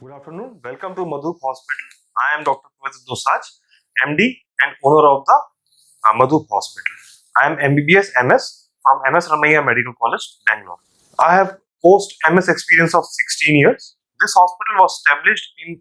Good afternoon. Welcome to Madhup Hospital. I am Dr. Pavitra Dosaj, MD and owner of the Madhup Hospital. I am MBBS MS from MS Ramaiah Medical College, Bangalore. I have post MS experience of 16 years. This hospital was established in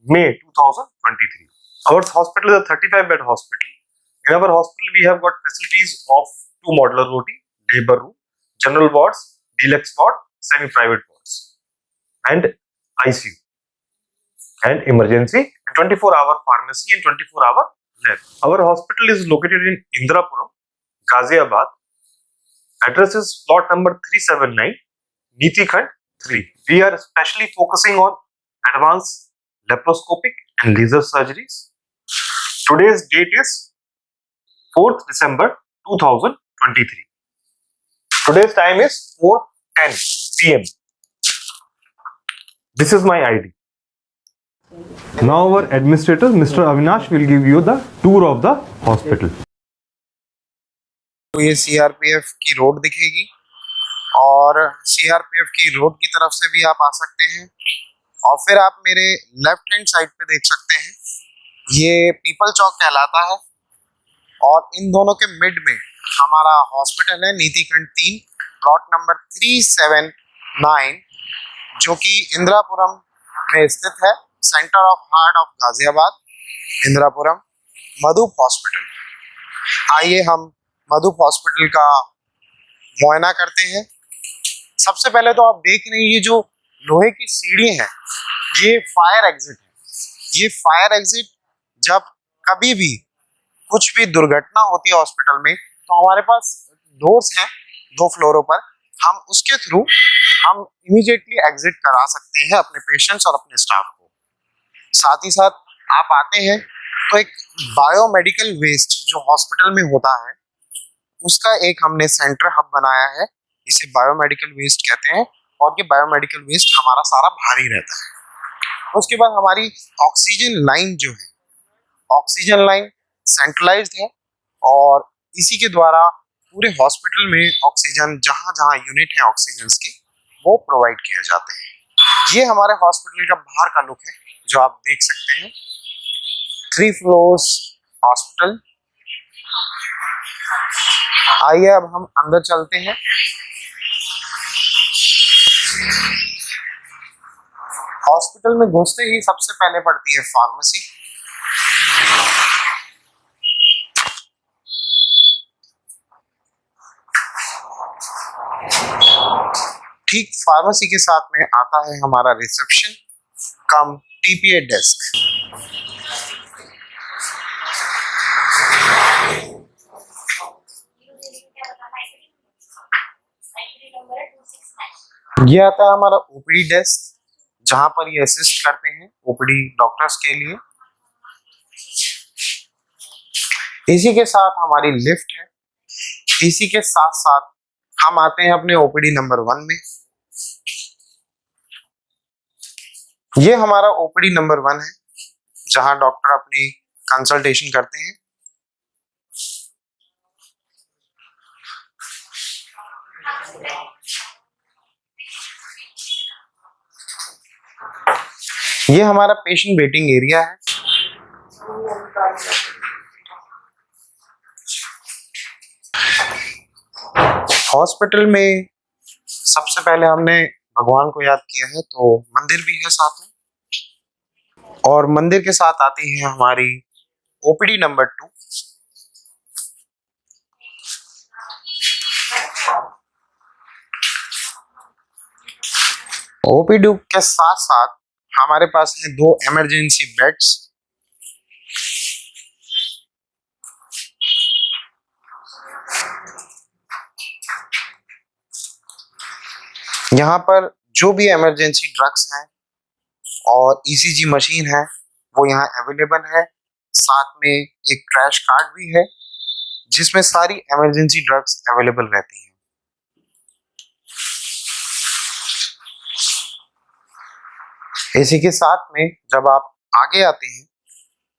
May 2023. Our hospital is a 35-bed hospital. In our hospital, we have got facilities of 2 modular OT, labor room, general wards, deluxe ward, semi-private wards, and ICU. And emergency, and 24-hour pharmacy and 24-hour lab. Our hospital is located in Indrapuram, Ghaziabad. Address is plot number 379, Niti Khand 3. We are especially focusing on advanced laparoscopic and laser surgeries. Today's date is 4th December 2023. Today's time is 4:10 PM. This is my ID. Now our administrator, Mr. Avinash, will give you the tour of the hospital. तो ये CRPF की road दिखेगी और CRPF की road की तरफ से भी आप आ सकते हैं और फिर आप मेरे लेफ्ट हैंड साइड पे देख सकते हैं ये पीपल चौक कहलाता है और इन दोनों के मिड में हमारा हॉस्पिटल है नीति खंड 3 प्लॉट नंबर 379 जो कि इंदिरापुरम में स्थित है centre of heart of Ghaziabad Indirapuram Madhup hospital. आइए हम मधुप हॉस्पिटल का मुआयना करते हैं। सबसे पहले तो आप देख रहे हैं ये जो लोहे की सीढ़ी है ये फायर एग्जिट है। ये फायर एग्जिट जब कभी भी कुछ भी दुर्घटना होती है हॉस्पिटल में तो हमारे पास डोर्स हैं 2 फ्लोरों पर, हम उसके थ्रू हम इमीडिएटली एग्जिट करा सकते हैं अपने पेशेंट्स और अपने स्टाफ को। साथ ही साथ आप आते हैं तो एक बायोमेडिकल वेस्ट जो हॉस्पिटल में होता है उसका एक हमने सेंटर हब बनाया है, इसे बायोमेडिकल वेस्ट कहते हैं और ये बायोमेडिकल वेस्ट हमारा सारा भारी रहता है। उसके बाद हमारी ऑक्सीजन लाइन जो है, ऑक्सीजन लाइन सेंट्रलाइज्ड है और इसी के द्वारा पूरे हॉस्पिटल में ऑक्सीजन जहाँ जहाँ यूनिट है ऑक्सीजन के वो प्रोवाइड किए जाते हैं। ये हमारे हॉस्पिटल का बाहर का लुक है जो आप देख सकते हैं। 3 फ्लोर्स हॉस्पिटल। आइए अब हम अंदर चलते हैं। हॉस्पिटल में घुसते ही सबसे पहले पड़ती है फार्मेसी। ठीक फार्मेसी के साथ में आता है हमारा रिसेप्शन कम टीपीए डेस्क। ये आता है हमारा ओपीडी डेस्क जहां पर ये असिस्ट करते हैं ओपीडी डॉक्टर्स के लिए। इसी के साथ हमारी लिफ्ट है। इसी के साथ साथ हम आते हैं अपने ओपीडी नंबर 1 में। ये हमारा ओपीडी नंबर 1 है जहां डॉक्टर अपनी कंसल्टेशन करते हैं। ये हमारा पेशेंट वेटिंग एरिया है। हॉस्पिटल में सबसे पहले हमने भगवान को याद किया है तो मंदिर भी है साथ में और मंदिर के साथ आती है हमारी ओपीडी नंबर 2। ओपीडी के साथ साथ हमारे पास है 2 इमरजेंसी बेड्स। यहाँ पर जो भी इमरजेंसी ड्रग्स हैं और ईसीजी मशीन है वो यहाँ अवेलेबल है। साथ में एक क्रैश कार्ड भी है जिसमें सारी इमरजेंसी ड्रग्स अवेलेबल रहती हैं। इसी के साथ में जब आप आगे आते हैं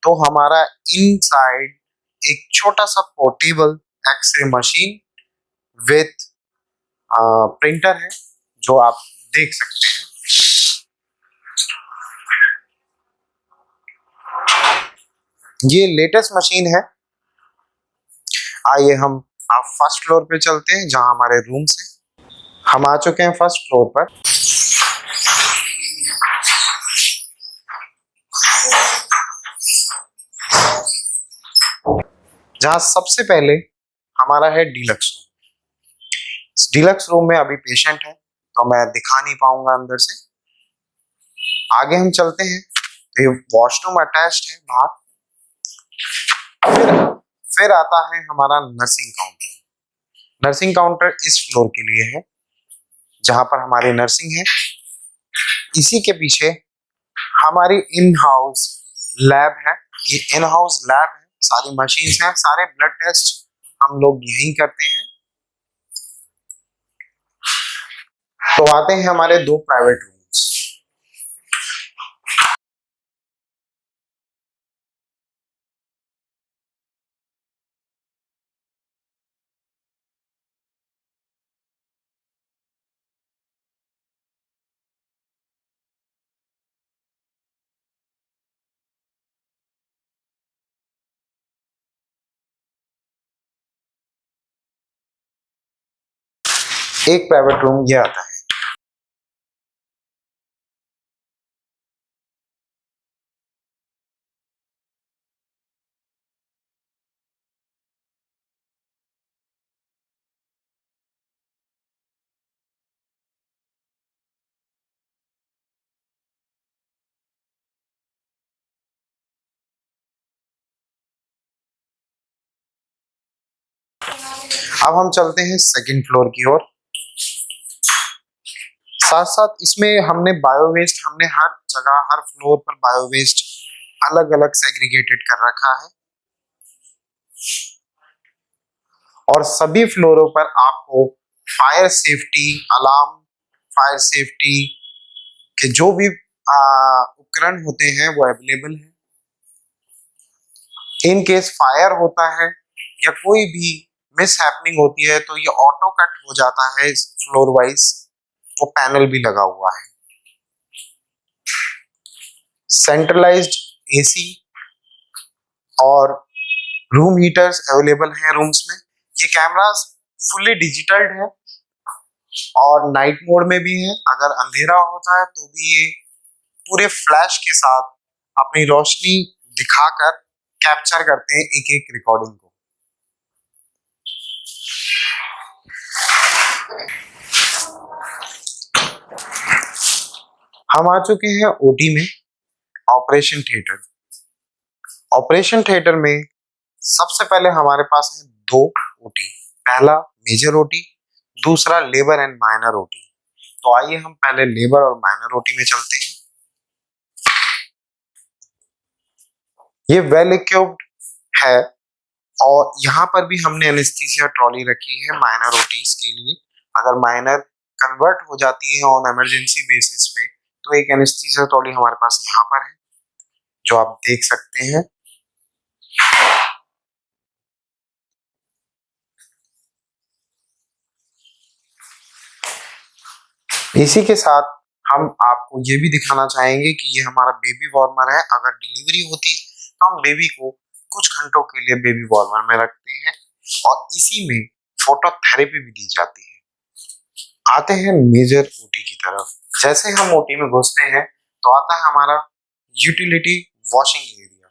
तो हमारा इनसाइड एक छोटा सा portable x-ray machine with printer है जो आप देख सकते हैं। ये लेटेस्ट मशीन है। आइए हम आप फर्स्ट फ्लोर पे चलते हैं जहां हमारे रूम्स हैं। हम आ चुके हैं फर्स्ट फ्लोर पर। जहां सबसे पहले हमारा है डीलक्स रूम। डीलक्स रूम में अभी पेशेंट है तो मैं दिखा नहीं पाऊंगा अंदर से। आगे हम चलते हैं तो ये वॉशरूम अटैच्ड है बाहर। फिर फिर आता है हमारा नर्सिंग काउंटर। नर्सिंग काउंटर इस फ्लोर के लिए है जहां पर हमारी नर्सिंग है। इसी के पीछे हमारी इन हाउस लैब है। ये इन हाउस लैब है, सारी मशीन्स हैं, सारे ब्लड टेस्ट हम लोग यहीं करते हैं। तो आते हैं हमारे दो प्राइवेट रूम्स। एक प्राइवेट रूम ये आता है। अब हम चलते हैं सेकंड फ्लोर की ओर। साथ साथ इसमें हमने बायो वेस्ट, हमने हर जगह हर फ्लोर पर बायो वेस्ट अलग अलग सेग्रीगेटेड कर रखा है। और सभी फ्लोरों पर आपको fire safety alarm, fire safety के जो भी उपकरण होते हैं वो अवेलेबल है। इन केस फायर होता है या कोई भी मिस हैपनिंग होती है तो ये ऑटो कट हो जाता है फ्लोर वाइज। वो पैनल भी लगा हुआ है। सेंट्रलाइज्ड एसी और रूम हीटर्स अवेलेबल हैं रूम्स में। ये कैमरास फुल्ली डिजिटल्ड है और नाइट मोड में भी है। अगर अंधेरा होता है तो भी ये पूरे फ्लैश के साथ अपनी रोशनी दिखाकर कैप्चर करते हैं एक एक रिकॉर्डिंग को। हम आ चुके हैं ओटी में, ऑपरेशन थिएटर। ऑपरेशन थिएटर में सबसे पहले हमारे पास है दो ओटी। पहला मेजर ओटी, दूसरा लेबर एंड माइनर ओटी। तो आइए हम पहले लेबर और माइनर ओटी में चलते हैं। ये वेल इक्विप्ड है और यहाँ पर भी हमने एनेस्थीसिया ट्रॉली रखी है माइनर ओटीज के लिए। अगर माइनर कन्वर्ट हो जाती है ऑन इमरजेंसी बेसिस पे तो एक एनेस्थीसिया ट्रॉली हमारे पास यहाँ पर है जो आप देख सकते हैं। इसी के साथ हम आपको ये भी दिखाना चाहेंगे कि ये हमारा बेबी वार्मर है। अगर डिलीवरी होती है तो हम बेबी को कुछ घंटों के लिए बेबी वार्मर में रखते हैं और इसी में फोटोथेरेपी भी दी जाती है। आते हैं मेजर ओटी की तरफ। जैसे हम ओटी में घुसते हैं तो आता है हमारा यूटिलिटी वॉशिंग एरिया।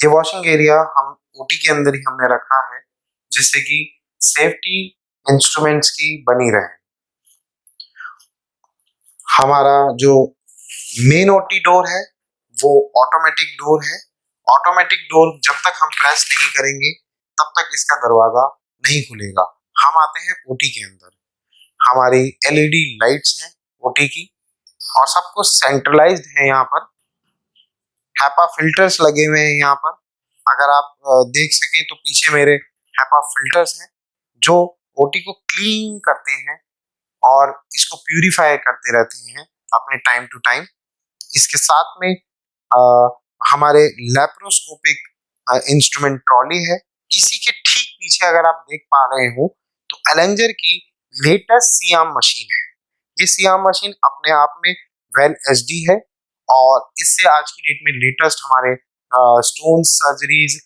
ये वॉशिंग एरिया हम ओटी के अंदर ही हमने रखा है जिससे कि सेफ्टी इंस्ट्रूमेंट्स की बनी रहे। हमारा जो मेन ओटी डोर है वो ऑटोमेटिक डोर है। ऑटोमेटिक डोर जब तक हम प्रेस नहीं करेंगे तब तक इसका दरवाजा नहीं खुलेगा। हम आते हैं ओटी के अंदर। हमारी एलईडी लाइट्स हैं ओटी की और सब कुछ सेंट्रलाइज्ड है। यहाँ पर हैपा फिल्टर्स लगे हुए हैं। यहाँ पर अगर आप देख सकें तो पीछे मेरे हैपा फिल्टर्स हैं जो ओटी को क्लीन करते हैं और इसको प्यूरिफाई करते रहते हैं अपने टाइम टू टाइम। इसके साथ में हमारे लैप्रोस्कोपिक इंस्ट्रूमेंट ट्रॉली है। इसी के ठीक पीछे अगर आप देख पा रहे हो तो एलेंजर की लेटेस्ट सियाम मशीन है। ये सियाम मशीन अपने आप में वेल एचडी है और इससे आज की डेट में लेटेस्ट हमारे stone surgeries,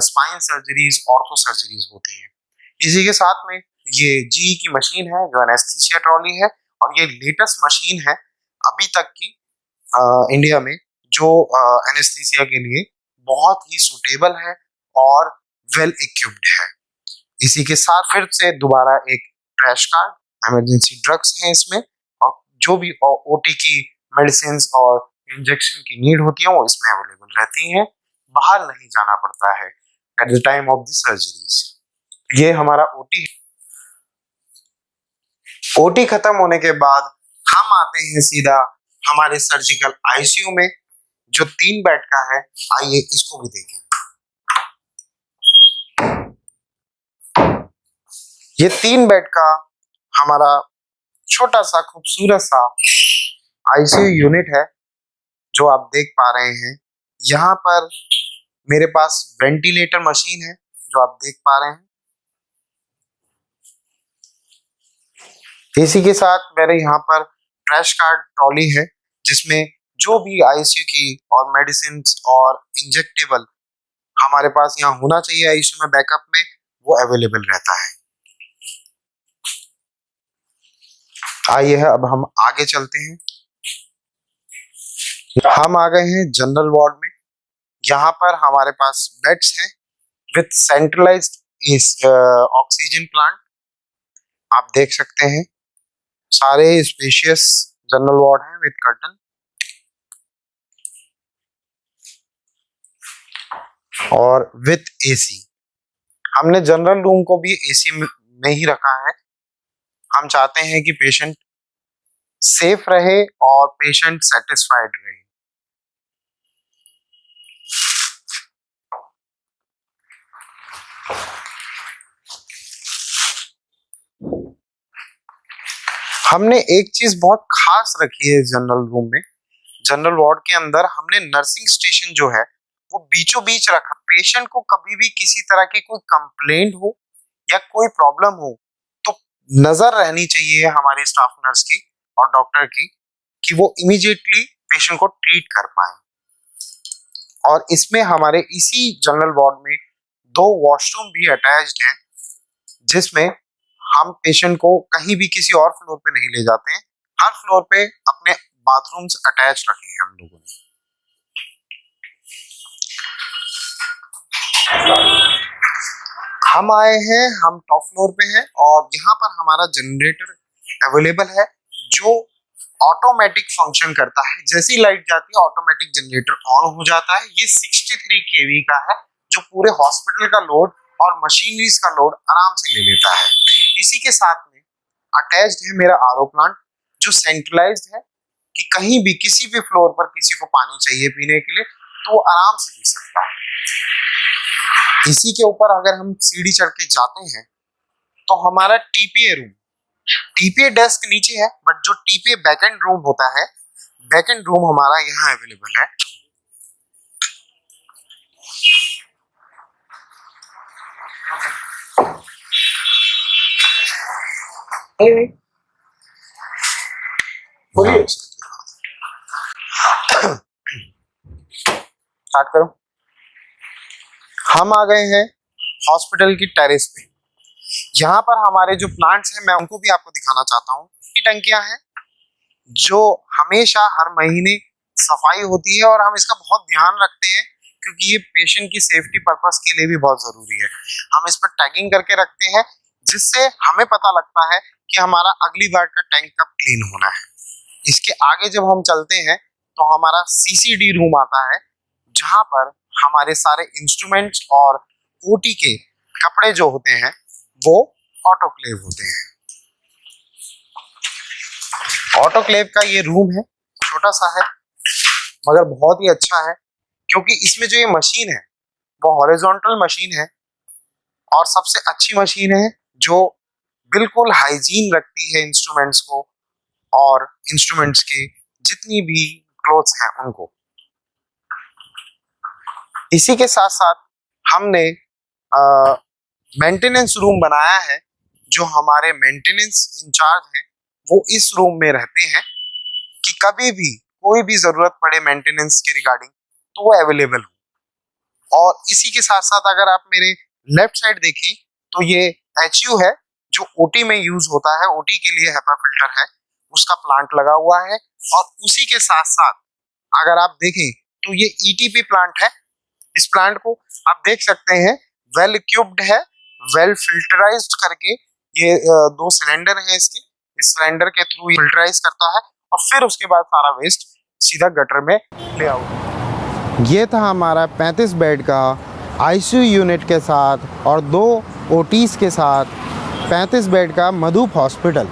spine surgeries, ortho surgeries होती हैं। इसी के साथ में ये जी की मशीन है जो एनेस्थीसिया ट्रॉली है, और ये लेटेस्ट मशीन है अभी तक की इंडिया में, जो एनेस्थीसिया के लिए बहुत ही सुटेबल है और वेल इक्विप्ड है। इसी के साथ फिर से दोबारा एक क्रैश कार्ड, इमरजेंसी ड्रग्स हैं इसमें, और जो भी ओटी की मेडिसिन और इंजेक्शन की नीड होती है वो इसमें अवेलेबल रहती हैं। बाहर नहीं जाना पड़ता है at the time of the surgeries. ये हमारा ओटी है। ओटी खत्म होने के बाद हम आते हैं सीधा हमारे सर्जिकल आईसीयू में, जो 3 बेड का है। आइए इसको भी देखें। ये 3 बेड का हमारा छोटा सा खूबसूरत सा आईसीयू यूनिट है जो आप देख पा रहे हैं। यहाँ पर मेरे पास वेंटिलेटर मशीन है जो आप देख पा रहे हैं। इसी के साथ मेरे यहाँ पर क्रैश कार्ड ट्रॉली है जिसमें जो भी आईसीयू की और मेडिसिन और इंजेक्टेबल हमारे पास यहाँ होना चाहिए आईसीयू में बैकअप में, वो अवेलेबल रहता है। आइए अब हम आगे चलते हैं। हम आ गए हैं जनरल वार्ड में। यहाँ पर हमारे पास बेड्स हैं विथ सेंट्रलाइज्ड ऑक्सीजन प्लांट। आप देख सकते हैं सारे स्पेशियस जनरल वार्ड हैं विथ कर्टन, और विथ एसी। हमने जनरल रूम को भी एसी में ही रखा है। हम चाहते हैं कि पेशेंट सेफ रहे और पेशेंट सेटिस्फाइड रहे। हमने एक चीज बहुत खास रखी है जनरल रूम में। जनरल वार्ड के अंदर हमने नर्सिंग स्टेशन जो है वो बीचों बीच रखा। पेशेंट को कभी भी किसी तरह की कोई कंप्लेंट हो या कोई प्रॉब्लम हो तो नजर रहनी चाहिए हमारी स्टाफ नर्स की और डॉक्टर की कि वो इमीडिएटली पेशेंट को ट्रीट कर पाए। और इसमें हमारे इसी जनरल वार्ड में 2 वॉशरूम भी अटैच्ड हैं, जिसमें हम पेशेंट को कहीं भी किसी और फ्लोर पे नहीं ले जाते हैं। हर फ्लोर पे अपने बाथरूम्स अटैच रखे हैं हम लोगों ने। हम आए हैं, हम टॉप फ्लोर पे हैं, और यहाँ पर हमारा जनरेटर अवेलेबल है जो ऑटोमेटिक फंक्शन करता है। जैसी लाइट जाती है ऑटोमेटिक जनरेटर ऑन हो जाता है। ये 63 केवी का है जो पूरे हॉस्पिटल का लोड और मशीनरीज का लोड आराम से ले लेता है। इसी के साथ में अटैच्ड है मेरा आरओ प्लांट जो सेंट्रलाइज्ड है कि कहीं भी किसी भी फ्लोर पर किसी को पानी चाहिए पीने के लिए तो वो आराम से पी सकता है। इसी के ऊपर अगर हम सीढ़ी चढ़ के जाते हैं तो हमारा टीपीए रूम, टीपीए डेस्क नीचे है, बट जो टीपीए बैकएंड रूम होता है, बैकएंड रूम हमारा यहाँ अवेलेबल है। बोलिए, स्टार्ट करो। हम आ गए हैं हॉस्पिटल की टेरेस पे। यहाँ पर हमारे जो प्लांट्स हैं मैं उनको भी आपको दिखाना चाहता हूँ। ये टंकियां हैं जो हमेशा हर महीने सफाई होती है और हम इसका बहुत ध्यान रखते हैं क्योंकि ये पेशेंट की सेफ्टी पर्पस के लिए भी बहुत जरूरी है। हम इस पर टैगिंग करके रखते हैं जिससे हमें पता लगता है कि हमारा अगली बार का टैंक कब क्लीन होना है। इसके आगे जब हम चलते हैं तो हमारा सीसीडी रूम आता है जहां पर हमारे सारे इंस्ट्रूमेंट्स और ओटी के कपड़े जो होते हैं वो ऑटोक्लेव होते हैं। ऑटोक्लेव का ये रूम है, छोटा सा है मगर बहुत ही अच्छा है क्योंकि इसमें जो ये मशीन है वो हॉरिजॉन्टल मशीन है और सबसे अच्छी मशीन है जो बिल्कुल हाइजीन रखती है इंस्ट्रूमेंट्स को और इंस्ट्रूमेंट्स के जितनी भी क्लोथ्स हैं उनको। इसी के साथ साथ हमने मेंटेनेंस रूम बनाया है। जो हमारे मेंटेनेंस इंचार्ज हैं वो इस रूम में रहते हैं कि कभी भी कोई भी जरूरत पड़े मेंटेनेंस के रिगार्डिंग तो वो अवेलेबल हो। और इसी के साथ साथ अगर आप मेरे लेफ्ट साइड देखें तो ये HU है जो ओटी में यूज होता है, ओटी के लिए HEPA फिल्टर है, उसका प्लांट लगा हुआ है। और उसी के साथ साथ अगर आप देखें तो ये ETP प्लांट है। इस प्लांट को आप देख सकते हैं वेल इक्विप्ड है, वेल फिल्टराइज्ड करके ये 2 सिलेंडर है इसके, इस सिलेंडर के थ्रू ये फिल्टराइज करता है और फिर उसके बाद सारा वेस्ट सीधा गटर में ले आउट। ये था हमारा 35 बेड का ICU यूनिट के साथ और 2 OTs के साथ 35 बेड का मधुप हॉस्पिटल।